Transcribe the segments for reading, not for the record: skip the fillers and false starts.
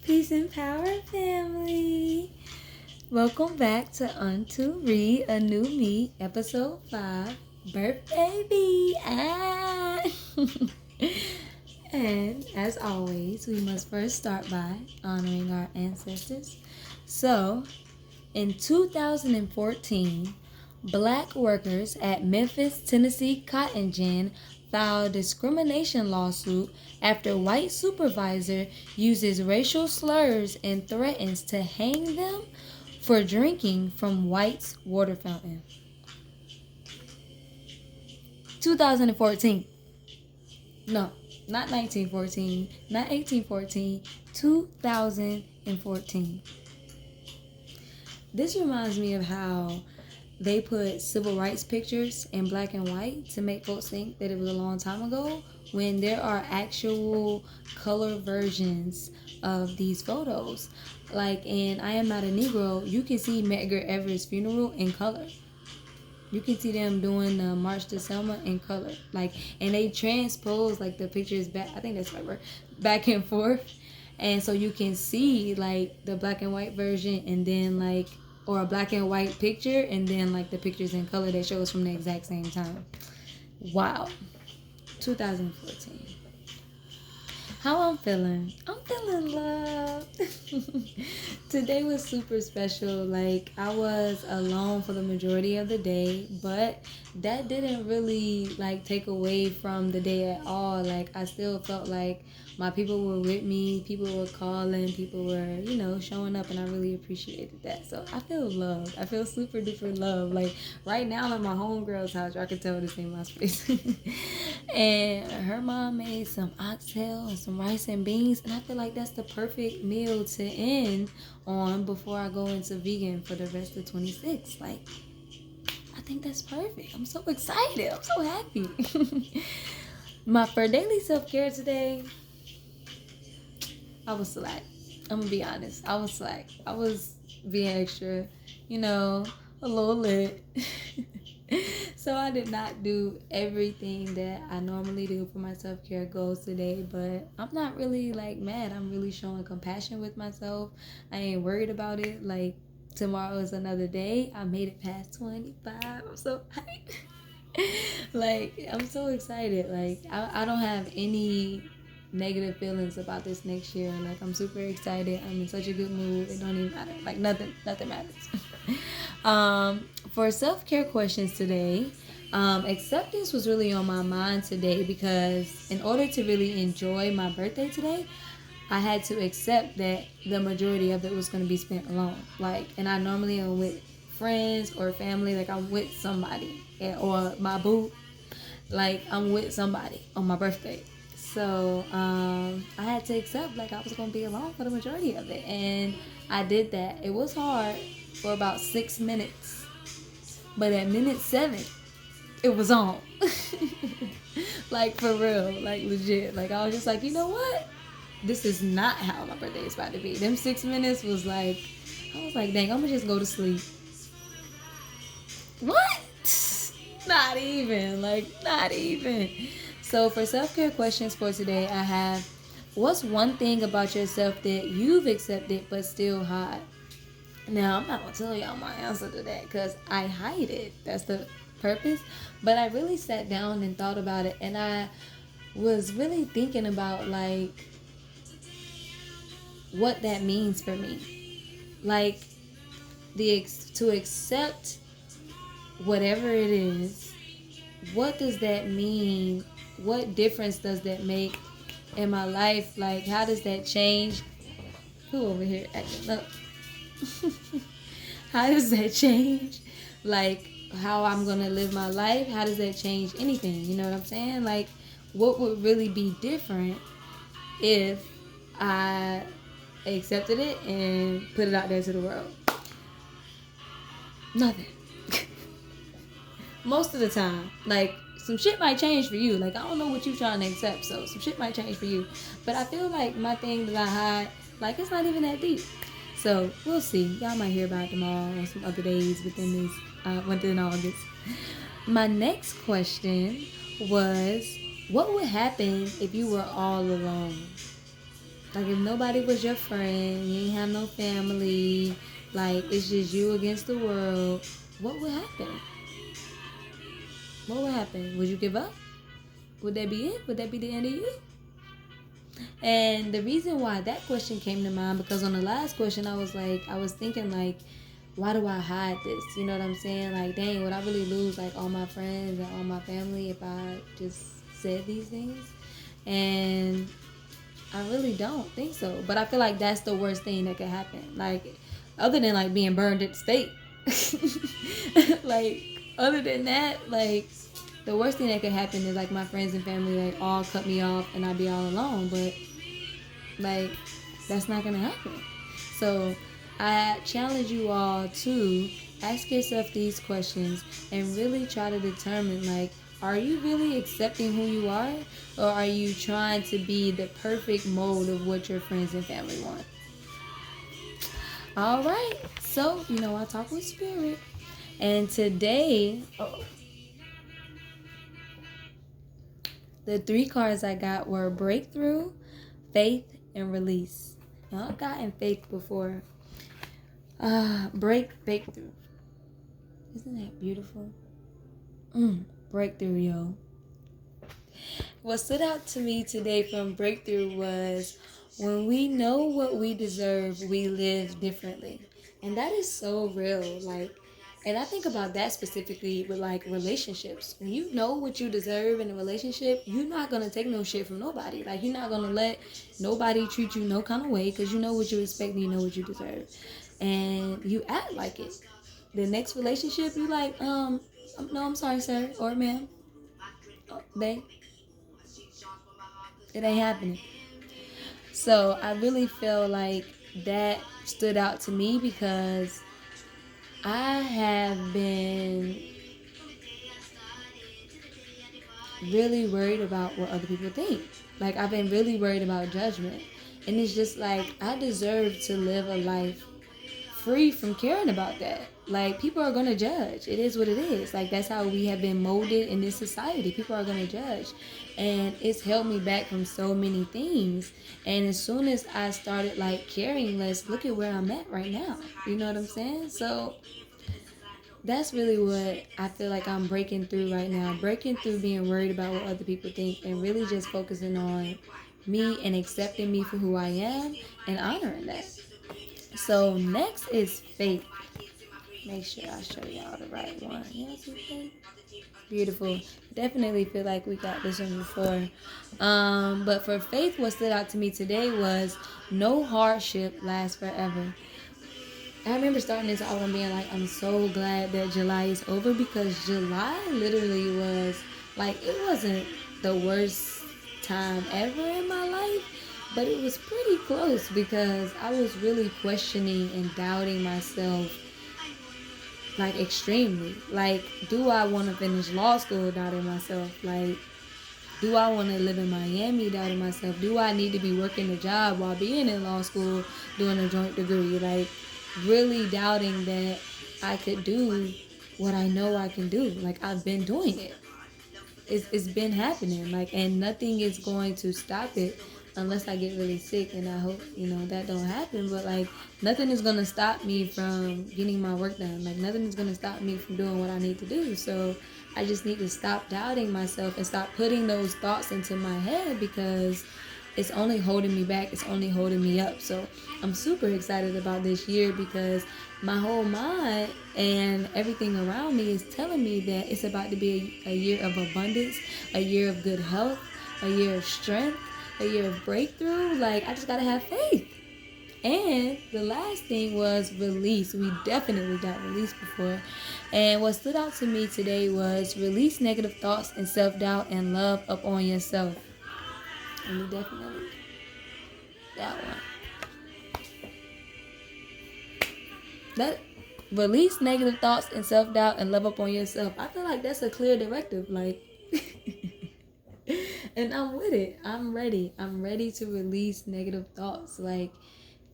Peace and power, family. Welcome back to Unto Read a New Me, episode 5, Birth Baby. And as always, we must first start by honoring our ancestors. So, in 2014, Black workers at Memphis, Tennessee cotton gin filed a discrimination lawsuit after white supervisor uses racial slurs and threatens to hang them for drinking from white's water fountain. 2014. No, not 1914, not 1814, 2014. This reminds me of how they put civil rights pictures in black and white to make folks think that it was a long time ago, when there are actual color versions of these photos. Like in I Am Not a Negro, you can see Medgar Evers' funeral in color. You can see them doing the March to Selma in color. Like, and they transpose like the pictures back, I think that's right word, back and forth. And so you can see like the black and white version, and then like, or a black and white picture, and then like the pictures in color that shows from the exact same time. Wow. 2014. How I'm feeling? I'm feeling loved. Today was super special. Like, I was alone for the majority of the day, but that didn't really like take away from the day at all. Like, I still felt like my people were with me, people were calling, people were, showing up, and I really appreciated that. So I feel loved. I feel super duper loved. Like, right now I'm at my homegirl's house, I can tell this in my space. And her mom made some oxtail and some rice and beans, and I feel like that's the perfect meal to end on before I go into vegan for the rest of 26. Like, I think that's perfect. I'm so excited. I'm so happy. For daily self-care today, I was slack. I'm gonna be honest. I was slack. I was being extra, a little lit. So I did not do everything that I normally do for my self-care goals today, but I'm not really like mad. I'm really showing compassion with myself. I ain't worried about it. Like, tomorrow is another day. I made it past 25. I'm so hyped. Like, I'm so excited. Like, I don't have any negative feelings about this next year. Like, I'm super excited. I'm in such a good mood. It don't even matter. Like, nothing matters. For self-care questions today, acceptance was really on my mind today, because in order to really enjoy my birthday today, I had to accept that the majority of it was going to be spent alone. Like, and I normally am with friends or family. Like, I'm with somebody, or my boo. Like, I'm with somebody on my birthday. So I had to accept like I was going to be alone for the majority of it, and I did that. It was hard for about 6 minutes, but at minute 7 it was on. Like, for real, like legit. Like, I was just like, you know what, this is not how my birthday is about to be. Them 6 minutes was like, I was like, dang, I'm gonna just go to sleep. What? Not even. So for self-care questions for today, I have, what's one thing about yourself that you've accepted but still hide? Now, I'm not going to tell y'all my answer to that because I hide it. That's the purpose. But I really sat down and thought about it, and I was really thinking about, like, what that means for me. Like, to accept whatever it is, what does that mean? What difference does that make in my life? Like, how does that change? Who over here acting up? How does that change, like, how I'm gonna live my life? How does that change anything? You know what I'm saying? Like, what would really be different if I accepted it and put it out there to the world? Nothing. Most of the time. Like, some shit might change for you. Like, I don't know what you're trying to accept, so some shit might change for you. But I feel like my thing that I hide, like, it's not even that deep. So we'll see. Y'all might hear about it tomorrow or some other days within August. My next question was, what would happen if you were all alone? Like, if nobody was your friend, you ain't have no family, like, it's just you against the world, what would happen? What would happen? Would you give up? Would that be it? Would that be the end of you? And the reason why that question came to mind, because on the last question, I was thinking, like, why do I hide this? You know what I'm saying? Like, dang, would I really lose, like, all my friends and all my family if I just said these things? And I really don't think so. But I feel like that's the worst thing that could happen. Like, other than, like, being burned at the stake. Like, other than that, like, the worst thing that could happen is, like, my friends and family, like, all cut me off and I'd be all alone. But, like, that's not gonna happen. So I challenge you all to ask yourself these questions and really try to determine, like, are you really accepting who you are, or are you trying to be the perfect mold of what your friends and family want? All right, so I talk with spirit, and today the 3 cards I got were breakthrough, faith, and release. Now, I've gotten faith before. Breakthrough. Isn't that beautiful? Breakthrough, yo. What stood out to me today from breakthrough was, when we know what we deserve, we live differently. And that is so real. Like, and I think about that specifically with, like, relationships. When you know what you deserve in a relationship, you're not going to take no shit from nobody. Like, you're not going to let nobody treat you no kind of way, because you know what you expect and you know what you deserve. And you act like it. The next relationship, you like, no, I'm sorry, sir, or ma'am. They, it ain't happening. So I really feel like that stood out to me, because I have been really worried about what other people think. Like, I've been really worried about judgment. And it's just like, I deserve to live a life free from caring about that. Like, people are going to judge. It is what it is. Like, that's how we have been molded in this society. People are going to judge. And it's held me back from so many things. And as soon as I started, like, caring less, look at where I'm at right now. You know what I'm saying? So that's really what I feel like I'm breaking through right now. Breaking through being worried about what other people think, and really just focusing on me and accepting me for who I am and honoring that. So next is faith. Make sure I show y'all the right one. Yeah, see faith? Beautiful. Definitely feel like we got this one before. But for faith, what stood out to me today was, no hardship lasts forever. I remember starting this album being like, I'm so glad that July is over, because July literally was, like, it wasn't the worst time ever in my life, but it was pretty close, because I was really questioning and doubting myself, like, extremely. Like, do I want to finish law school? Doubting myself. Like, do I want to live in Miami? Doubting myself. Do I need to be working a job while being in law school doing a joint degree? Like, really doubting that I could do what I know I can do. Like, I've been doing it. It's been happening. Like, and nothing is going to stop it unless I get really sick, and I hope that don't happen. But, like, nothing is gonna stop me from getting my work done. Like, nothing is gonna stop me from doing what I need to do. So I just need to stop doubting myself and stop putting those thoughts into my head, because it's only holding me back. It's only holding me up. So I'm super excited about this year, because my whole mind and everything around me is telling me that it's about to be a year of abundance, a year of good health, a year of strength, a year of breakthrough. Like, I just gotta have faith. And the last thing was release. We definitely got release before. And what stood out to me today was, release negative thoughts and self-doubt and love up on yourself. And we definitely, that one. That, release negative thoughts and self-doubt and love up on yourself. I feel like that's a clear directive. Like, and I'm with it. I'm ready. I'm ready to release negative thoughts. Like,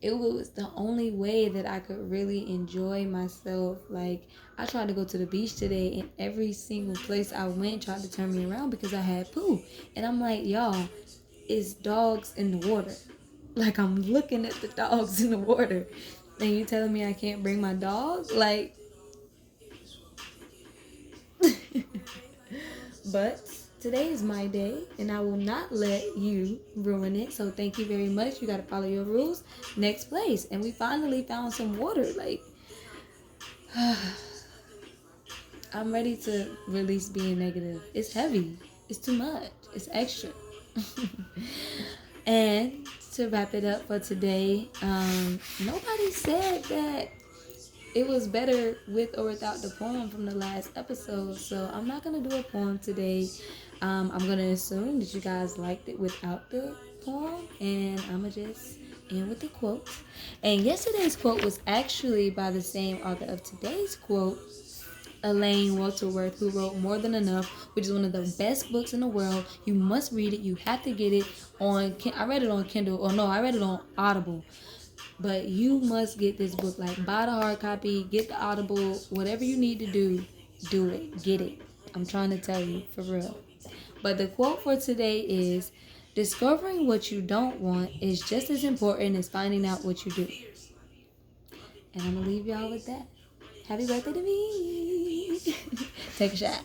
it was the only way that I could really enjoy myself. Like, I tried to go to the beach today, and every single place I went tried to turn me around because I had poo. And I'm like, y'all, it's dogs in the water. Like I'm looking at the dogs in the water. And you telling me I can't bring my dog? Like, but today is my day, and I will not let you ruin it. So thank you very much. You got to follow your rules. Next place. And we finally found some water. Like, I'm ready to release being negative. It's heavy. It's too much. It's extra. And to wrap it up for today, nobody said that it was better with or without the poem from the last episode. So I'm not going to do a poem today. I'm going to assume that you guys liked it without the poem. And I'm going to just end with the quote. And yesterday's quote was actually by the same author of today's quote, Elaine Welterworth, who wrote More Than Enough, which is one of the best books in the world. You must read it. You have to get it on. I read it on Kindle. Or no, I read it on Audible. But you must get this book. Like, buy the hard copy, get the Audible, whatever you need to do it. Get it. I'm trying to tell you, for real. But the quote for today is, discovering what you don't want is just as important as finding out what you do. And I'm going to leave y'all with that. Happy birthday to me. Take a shot.